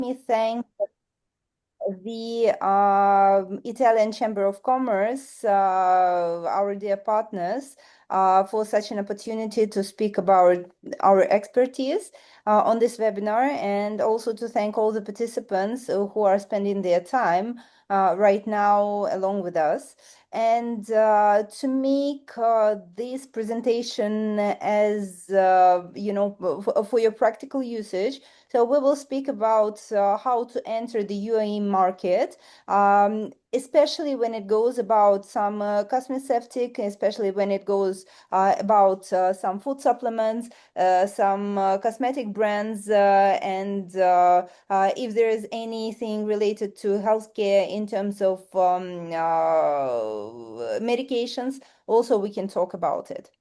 me thank the Italian Chamber of Commerce, our dear partners, for such an opportunity to speak about our expertise on this webinar, and also to thank all the participants who are spending their time right now along with us. And to make this presentation as, for your practical usage, so we will speak about how to enter the UAE market, especially when it goes about some cosmeceutical, especially when it goes about some food supplements, some cosmetic brands, and if there is anything related to healthcare in terms of medications, also we can talk about it.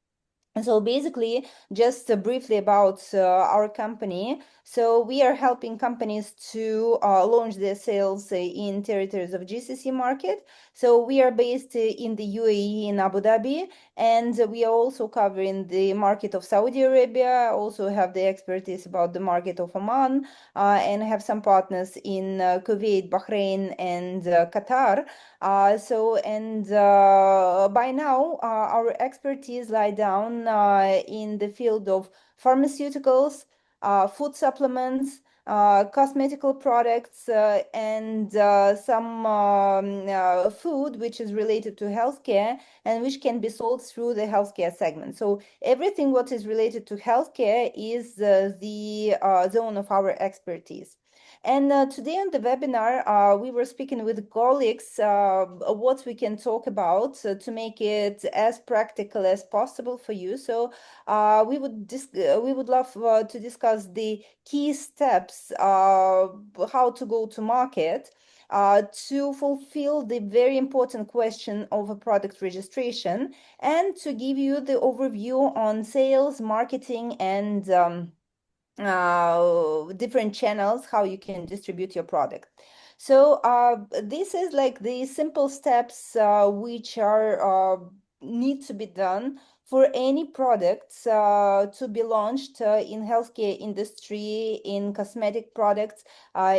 And so basically, just briefly about our company. So we are helping companies to launch their sales in territories of GCC market. So we are based in the UAE in Abu Dhabi, and we are also covering the market of Saudi Arabia. Also have the expertise about the market of Oman, and have some partners in Kuwait, Bahrain, and Qatar. By now, our expertise lie down in the field of pharmaceuticals, food supplements, cosmetical products, and some food which is related to healthcare and which can be sold through the healthcare segment. So everything what is related to healthcare is the zone of our expertise. And today on the webinar, we were speaking with colleagues what we can talk about to make it as practical as possible for you. So we would love to discuss the key steps, how to go to market. To fulfill the very important question of a product registration, and to give you the overview on sales, marketing, and different channels, how you can distribute your product. So this is like the simple steps which are need to be done for any products to be launched in healthcare industry, in cosmetic products,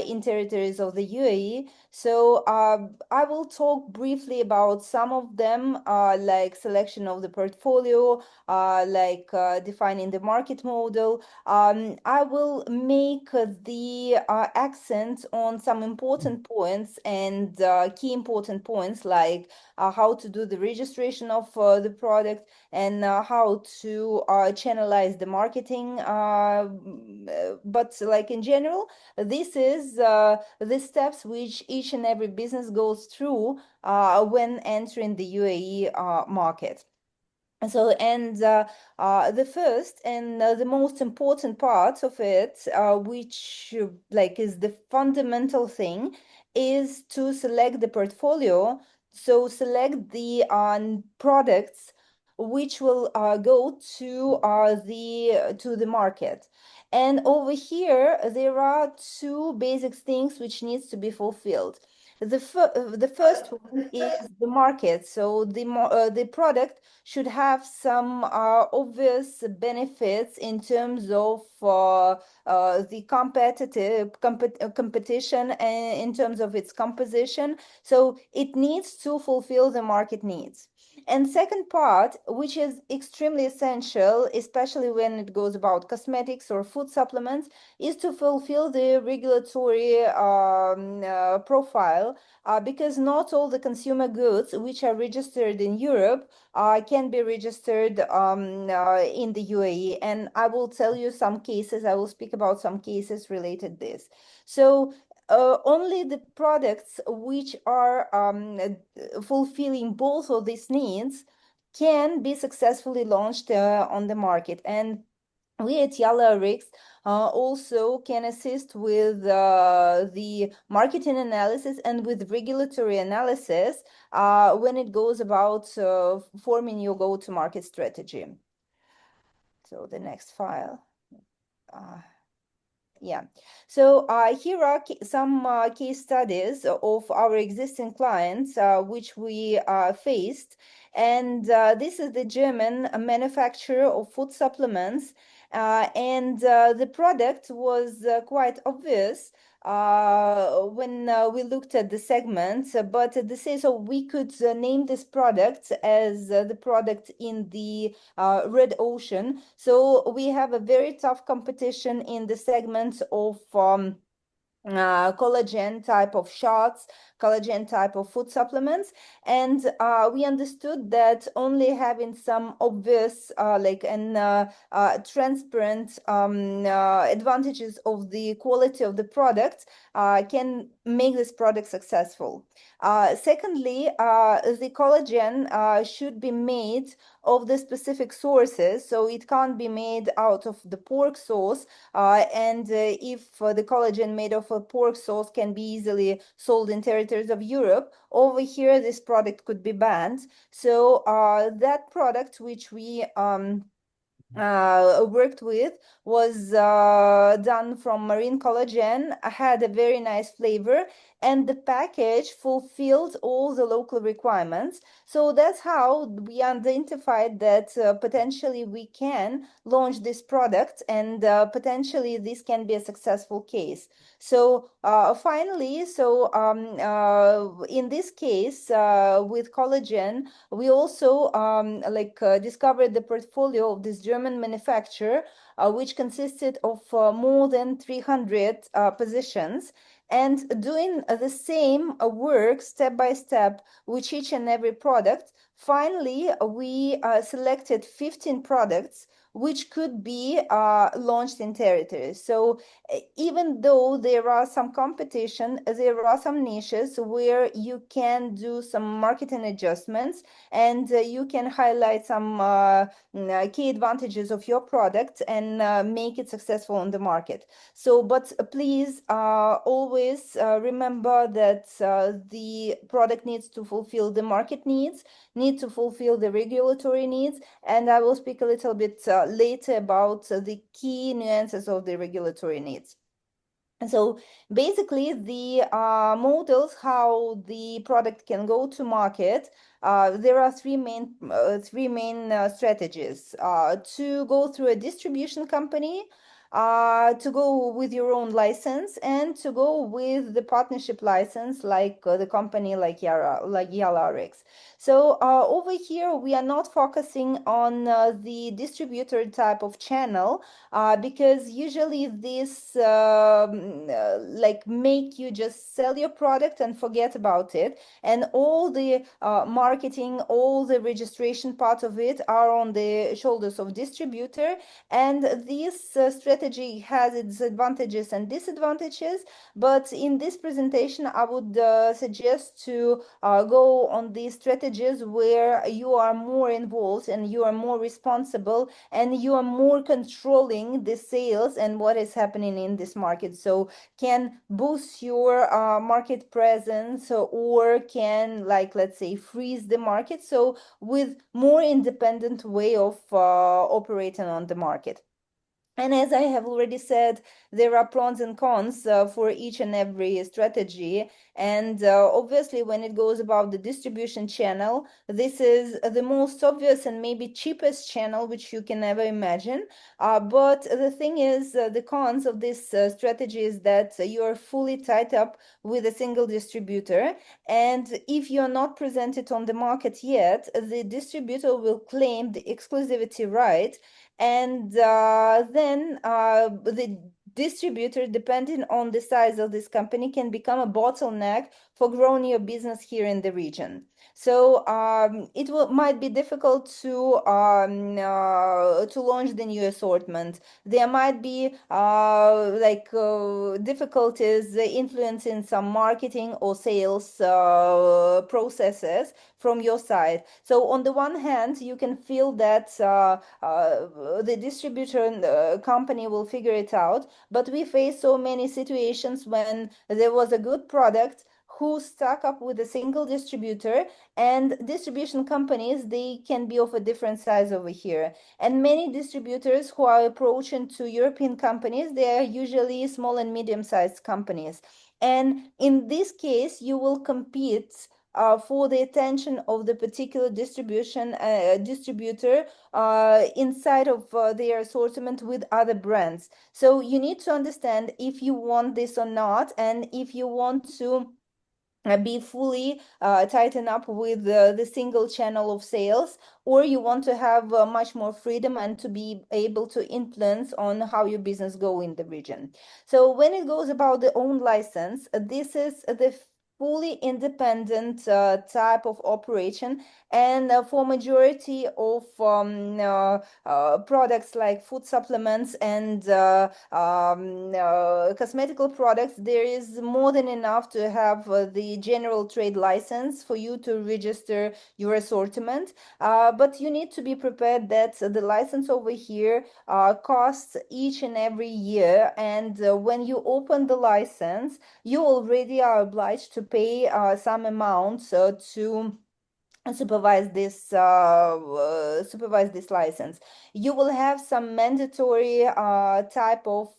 in territories of the UAE. So I will talk briefly about some of them, like selection of the portfolio, defining the market model. I will make the accent on some important points and key important points, like how to do the registration of the product, and how to channelize the marketing. But like in general, this is the steps which each and every business goes through when entering the UAE market. The first and the most important part of it, which like is the fundamental thing, is to select the portfolio. So select the products which will go to the market. And over here, there are two basic things which needs to be fulfilled. The first one is the market. So the product should have some obvious benefits in terms of the competition and in terms of its composition. So it needs to fulfill the market needs. And second part, which is extremely essential, especially when it goes about cosmetics or food supplements, is to fulfill the regulatory profile, because not all the consumer goods which are registered in Europe can be registered in the UAE. And I will tell you some cases, I will speak about some cases related this. So only the products which are fulfilling both of these needs can be successfully launched on the market. And we at Yalla Rix also can assist with the marketing analysis and with regulatory analysis when it goes about forming your go-to-market strategy. So the next file. Uh, yeah. So here are some case studies of our existing clients which we faced. And this is the German manufacturer of food supplements. And the product was quite obvious. when we looked at the segments, but this is so we could name this product as the product in the red ocean. So we have a very tough competition in the segments of collagen type of shots, collagen type of food supplements. And we understood that only having some obvious, transparent advantages of the quality of the product can make this product successful. Secondly, the collagen should be made of the specific sources, so it can't be made out of the pork sauce. And if the collagen made of a pork sauce can be easily sold in territories of Europe, over here this product could be banned. So that product which we worked with was done from marine collagen, had a very nice flavor, and the package fulfilled all the local requirements. So that's how we identified that potentially we can launch this product, and potentially this can be a successful case. So finally, in this case, with collagen, we also discovered the portfolio of this German manufacturer, which consisted of more than 300 positions, and doing the same work step by step with each and every product. Finally, we selected 15 products which could be launched in territories. So even though there are some competition, there are some niches where you can do some marketing adjustments, and you can highlight some key advantages of your product and make it successful on the market. So, but please always remember that the product needs to fulfill the market needs, need to fulfill the regulatory needs, and I will speak a little bit later about the key nuances of the regulatory needs. So basically, the models how the product can go to market. There are three main strategies. To go through a distribution company, to go with your own license, and to go with the partnership license, like the company like Yala. So over here, we are not focusing on the distributor type of channel, because usually this make you just sell your product and forget about it, and all the marketing, all the registration part of it are on the shoulders of distributor. And this strategy has its advantages and disadvantages, but in this presentation I would suggest to go on these strategies where you are more involved and you are more responsible and you are more controlling the sales and what is happening in this market, so can boost your market presence, or can, like, let's say, freeze the market, so with more independent way of operating on the market. And as I have already said, there are pros and cons for each and every strategy. And obviously, when it goes about the distribution channel, this is the most obvious and maybe cheapest channel which you can ever imagine. But the thing is, the cons of this strategy is that you are fully tied up with a single distributor. And if you're not presented on the market yet, the distributor will claim the exclusivity right, and then the distributor, depending on the size of this company, can become a bottleneck for growing your business here in the region. So might be difficult to launch the new assortment. There might be difficulties influencing some marketing or sales processes from your side. So on the one hand, you can feel that the distributor company will figure it out, but we face so many situations when there was a good product who stuck up with a single distributor, and distribution companies, they can be of a different size over here, and many distributors who are approaching to European companies, they are usually small and medium-sized companies, and in this case you will compete for the attention of the particular distributor inside of their assortment with other brands. So you need to understand if you want this or not, and if you want to be fully tighten up with the single channel of sales, or you want to have much more freedom and to be able to influence on how your business go in the region. So when it goes about the own license, this is the fully independent type of operation, and for majority of products like food supplements and cosmetical products, there is more than enough to have the general trade license for you to register your assortment. But you need to be prepared that the license over here costs each and every year. And when you open the license, you already are obliged to pay some amounts to supervise this license. You will have some mandatory type of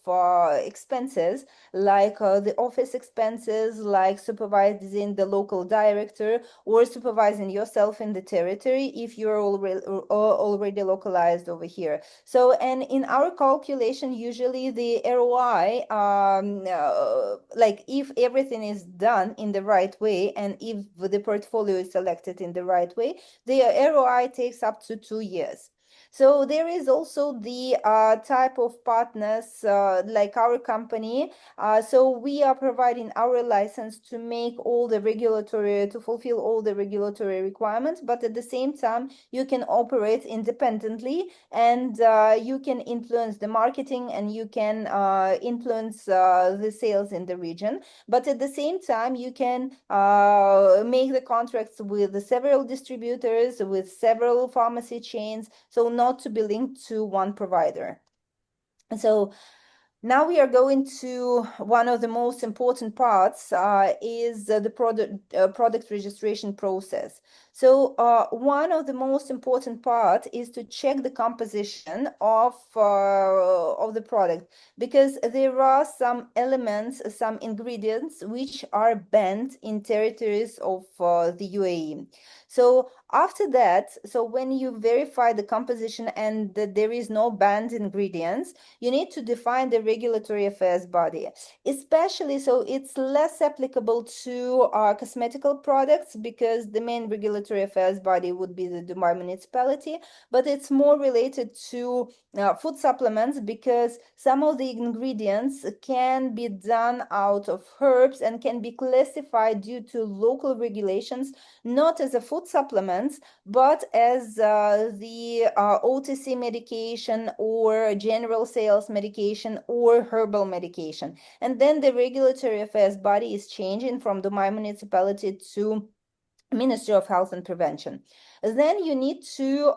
expenses, like the office expenses, like supervising the local director or supervising yourself in the territory if you're already localized over here. So, and in our calculation, usually the ROI, like if everything is done in the right way and if the portfolio is selected in the right way, the ROI takes up to 2 years. So there is also the type of partners like our company. So we are providing our license to make all the regulatory, to fulfill all the regulatory requirements, but at the same time, you can operate independently, and you can influence the marketing, and you can influence the sales in the region. But at the same time, you can make the contracts with several distributors, with several pharmacy chains, so not to be linked to one provider. So now we are going to one of the most important parts, is the product registration process. So one of the most important part is to check the composition of the product, because there are some elements, some ingredients which are banned in territories of the UAE. So after that, so when you verify the composition and that there is no banned ingredients, you need to define the regulatory affairs body. Especially, so it's less applicable to cosmetical products, because the main regulatory affairs body would be the Dubai municipality, but it's more related to food supplements, because some of the ingredients can be done out of herbs and can be classified due to local regulations, not as a food supplements, but as the OTC medication or general sales medication or herbal medication. And then the regulatory affairs body is changing from Dubai municipality to Ministry of Health and Prevention. Then you need to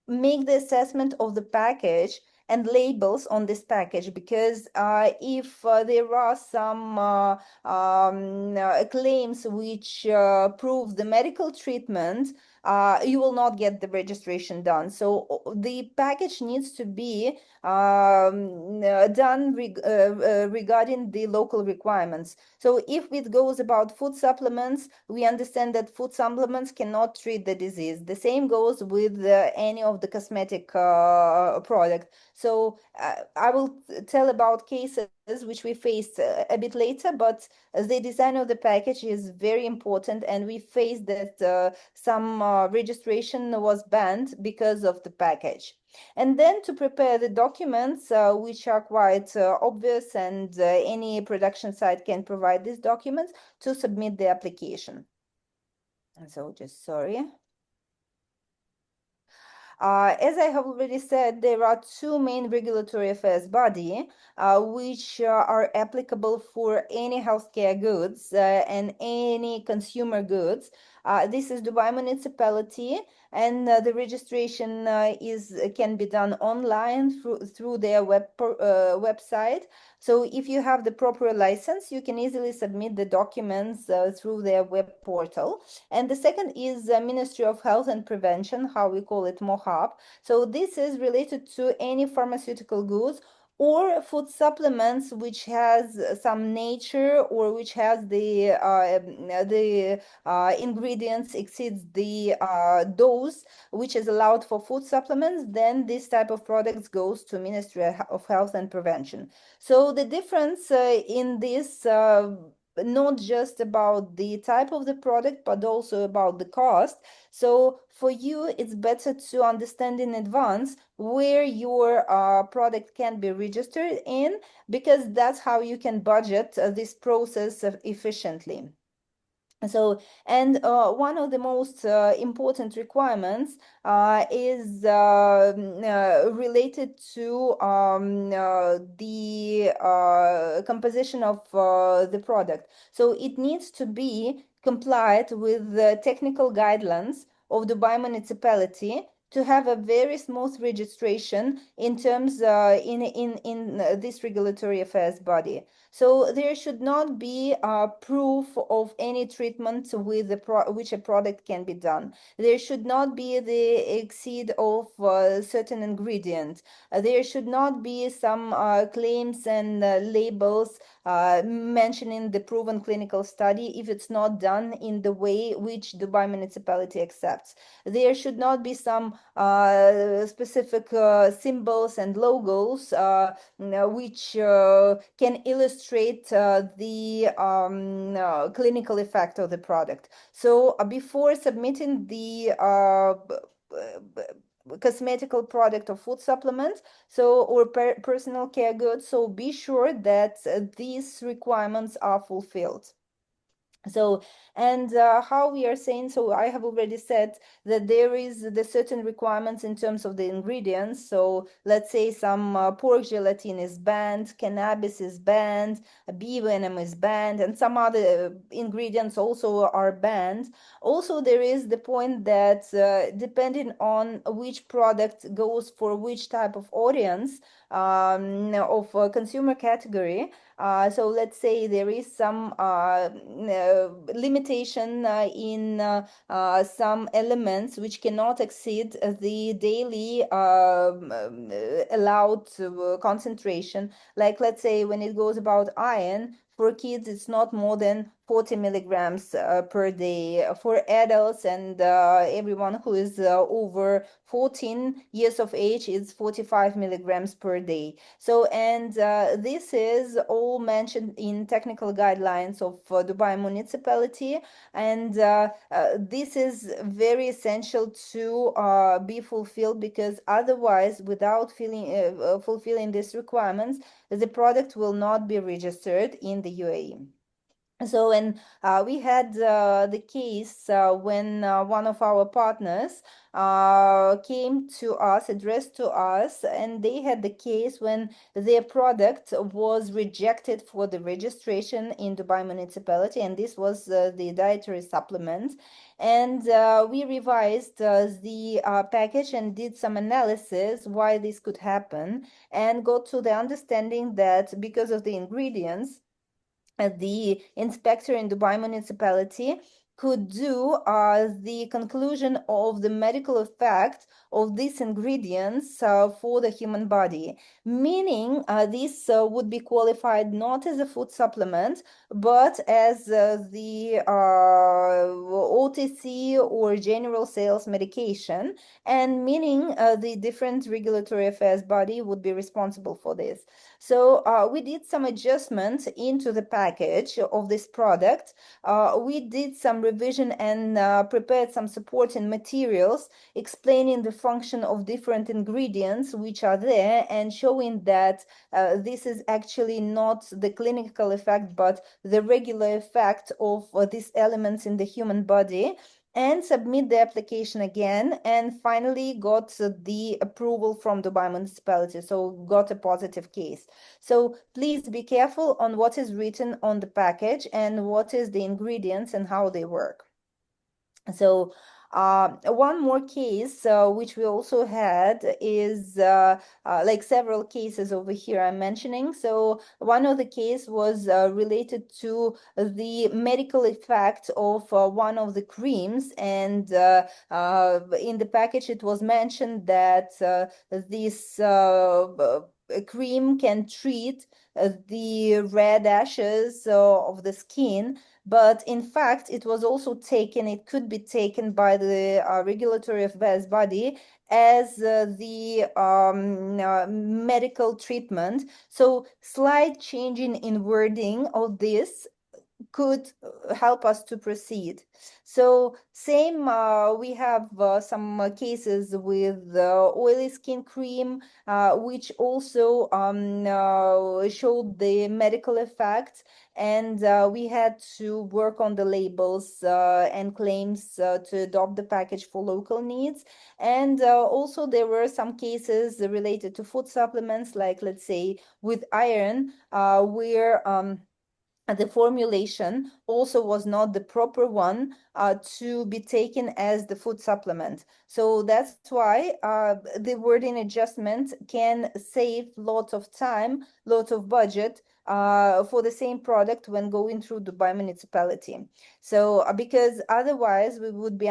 make the assessment of the package and labels on this package, because if there are some claims which prove the medical treatment, you will not get the registration done. So the package needs to be done regarding the local requirements. So if it goes about food supplements, we understand that food supplements cannot treat the disease. The same goes with any of the cosmetic product. So I will tell about cases which we faced a bit later, but the design of the package is very important, and we faced that some registration was banned because of the package. And then to prepare the documents, which are quite obvious, and any production site can provide these documents to submit the application. So just sorry. As I have already said, there are two main regulatory affairs body which are applicable for any healthcare goods and any consumer goods. This is Dubai municipality, and the registration can be done online through their website. So if you have the proper license, you can easily submit the documents through their web portal. And the second is Ministry of Health and Prevention, how we call it MOHAP. So this is related to any pharmaceutical goods or food supplements which has some nature, or which has the ingredients exceeds the dose which is allowed for food supplements, then this type of products goes to Ministry of Health and Prevention. So the difference in this, not just about the type of the product, but also about the cost. So for you, it's better to understand in advance where your product can be registered in, because that's how you can budget this process efficiently. So, and one of the most important requirements is related to the composition of the product. So it needs to be complied with the technical guidelines of Dubai municipality to have a very smooth registration in terms in this regulatory affairs body. So there should not be proof of any treatment with which a product can be done. There should not be the exceed of certain ingredient. There should not be some claims and labels mentioning the proven clinical study if it's not done in the way which Dubai municipality accepts. There should not be some specific symbols and logos which can illustrate the clinical effect of the product. So before submitting the cosmetical product or food supplement, so or personal care goods, so be sure that these requirements are fulfilled. So, and how we are saying, so I have already said that there is the certain requirements in terms of the ingredients. So let's say some pork gelatin is banned, cannabis is banned, bee venom is banned, and some other ingredients also are banned. Also, there is the point that depending on which product goes for which type of audience of consumer category, so let's say there is some limitation in some elements which cannot exceed the daily allowed concentration. Like let's say when it goes about iron, for kids, it's not more than 40 milligrams per day. For adults and everyone who is over 14 years of age, it's 45 milligrams per day. So, and this is all mentioned in technical guidelines of Dubai municipality, and this is very essential to be fulfilled, because otherwise, without fulfilling these requirements, the product will not be registered in the UAE. So, and we had the case when one of our partners came to us, addressed to us, and they had the case when their product was rejected for the registration in Dubai municipality, and this was the dietary supplement. And we revised the package and did some analysis why this could happen, and got to the understanding that because of the ingredients, the inspector in Dubai municipality could do the conclusion of the medical effect of these ingredients for the human body, meaning this would be qualified not as a food supplement, but as the OTC or general sales medication, and meaning the different regulatory affairs body would be responsible for this. So we did some adjustments into the package of this product. We did some revision and prepared some supporting materials explaining the function of different ingredients which are there, and showing that this is actually not the clinical effect, but the regular effect of these elements in the human body, and submit the application again, and finally got the approval from Dubai municipality, so got a positive case. So please be careful on what is written on the package and what is the ingredients and how they work. So one more case which we also had is like several cases over here I'm mentioning. So one of the case was related to the medical effect of one of the creams, and in the package it was mentioned that this cream can treat the red ashes of the skin, but in fact, it was also taken, it could be taken by the regulatory affairs body as the medical treatment. So slight changing in wording of this could help us to proceed. So same, we have some cases with oily skin cream, which also showed the medical effects, and we had to work on the labels and claims to adopt the package for local needs. And also there were some cases related to food supplements, like let's say with iron, where the formulation also was not the proper one to be taken as the food supplement. So that's why the wording adjustment can save lots of time, lots of budget for the same product when going through Dubai municipality. So because otherwise we would be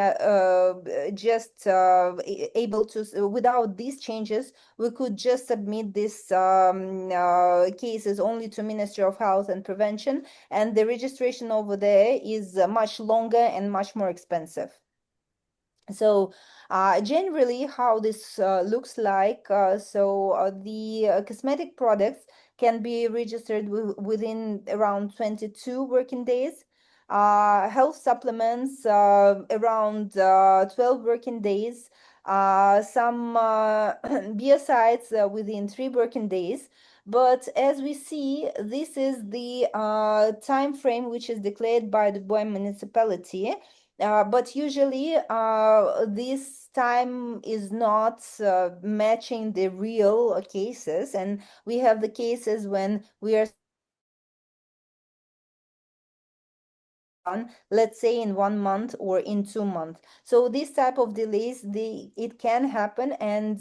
just able to, without these changes, we could just submit these cases only to Ministry of Health and Prevention, and the registration over there is much longer and much more expensive. So generally how this looks like, the cosmetic products can be registered within around 22 working days. Health supplements around 12 working days. Some biocides within 3 working days. But as we see, this is the time frame which is declared by the Dubai municipality. But usually, this time is not matching the real cases, and we have the cases when we are done, let's say in 1 month or in 2 months. So this type of delays, it can happen, and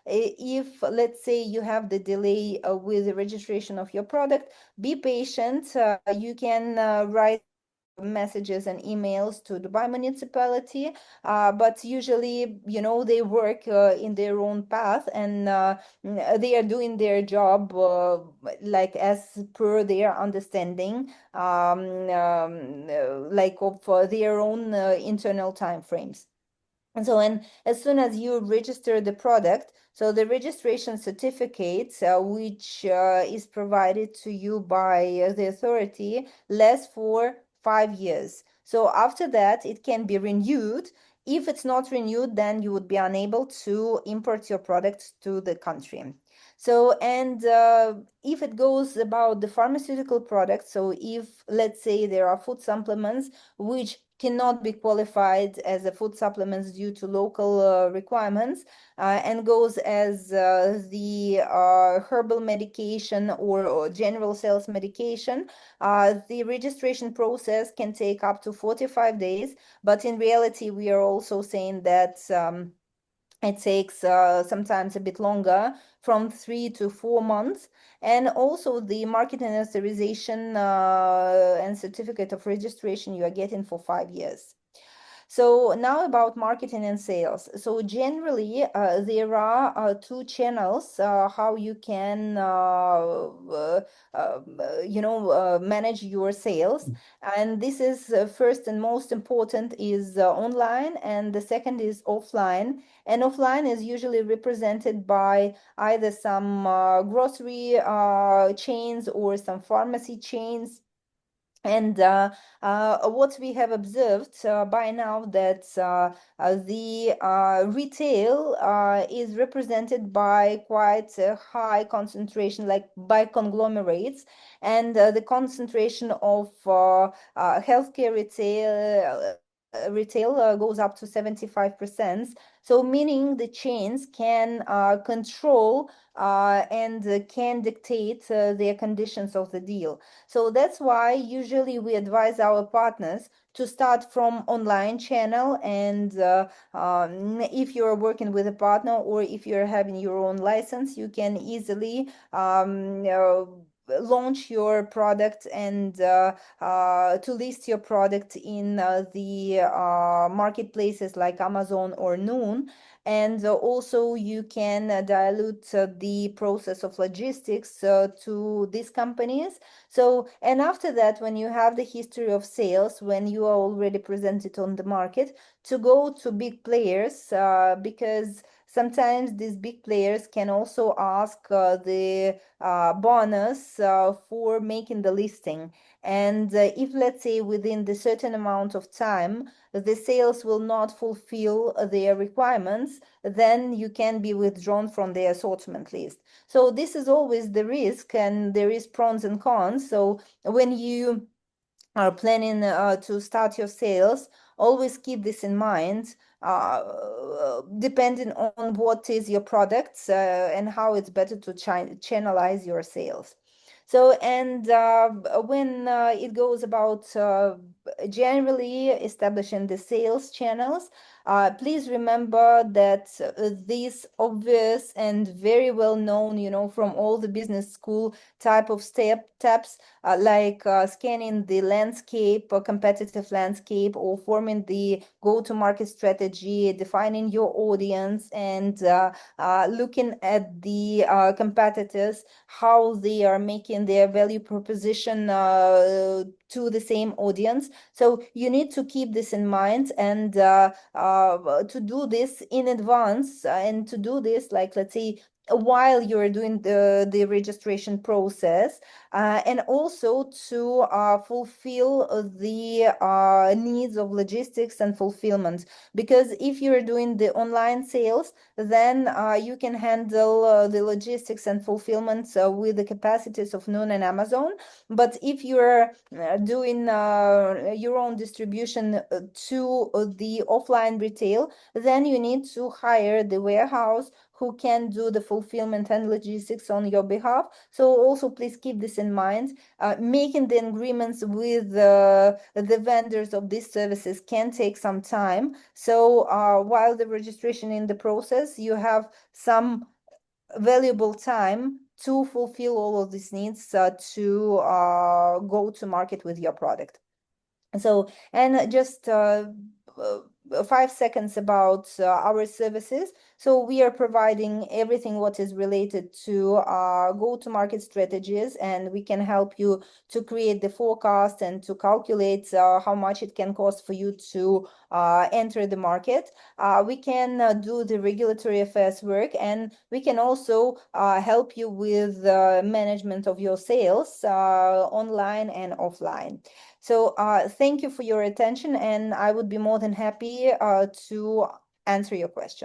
if let's say you have the delay with the registration of your product, be patient. You can write messages and emails to Dubai municipality, but usually, they work in their own path, and they are doing their job like as per their understanding, like of their own internal time frames. And so, and as soon as you register the product, so the registration certificate, which is provided to you by the authority, lasts for 5 years. So after that, it can be renewed. If it's not renewed, then you would be unable to import your product to the country. So, and if it goes about the pharmaceutical products, so if let's say there are food supplements which cannot be qualified as a food supplements due to local requirements, and goes as the herbal medication or general sales medication, the registration process can take up to 45 days. But in reality, we are also saying that it takes sometimes a bit longer, from 3 to 4 months. And also the market and authorization and certificate of registration you are getting for 5 years. So now about marketing and sales. So generally, there are two channels how you can, manage your sales. And this is first and most important is online, and the second is offline. And offline is usually represented by either some grocery chains or some pharmacy chains. And what we have observed by now, that the retail is represented by quite a high concentration, like by conglomerates, and the concentration of healthcare retail goes up to 75%. So meaning the chains can control and can dictate their conditions of the deal. So that's why usually we advise our partners to start from online channel, and if you're working with a partner or if you're having your own license, you can easily launch your product and to list your product in the marketplaces like Amazon or Noon. And also you can dilute the process of logistics to these companies. So, and after that, when you have the history of sales, when you are already presented on the market, to go to big players, because sometimes these big players can also ask the bonus for making the listing. And if, let's say, within the certain amount of time, the sales will not fulfill their requirements, then you can be withdrawn from the assortment list. So this is always the risk, and there is pros and cons. So when you are planning to start your sales, always keep this in mind, depending on what is your products and how it's better to channelize your sales. So, and when it goes about generally establishing the sales channels, please remember that these obvious and very well known, from all the business school type of steps, like scanning the landscape, or competitive landscape, or forming the go-to-market strategy, defining your audience, and looking at the competitors, how they are making their value proposition to the same audience. So you need to keep this in mind, and to do this in advance, and to do this, like, let's say, while you're doing the registration process, and also to fulfill the needs of logistics and fulfillment. Because if you're doing the online sales, then you can handle the logistics and fulfillment with the capacities of Noon and Amazon. But if you're doing your own distribution to the offline retail, then you need to hire the warehouse who can do the fulfillment and logistics on your behalf. So also please keep this in mind. Making the agreements with the vendors of these services can take some time. So while the registration in the process, you have some valuable time to fulfill all of these needs to go to market with your product. So, and just 5 seconds about our services. So we are providing everything what is related to go-to-market strategies, and we can help you to create the forecast and to calculate how much it can cost for you to enter the market. We can do the regulatory affairs work, and we can also help you with management of your sales online and offline. So thank you for your attention, and I would be more than happy to answer your question.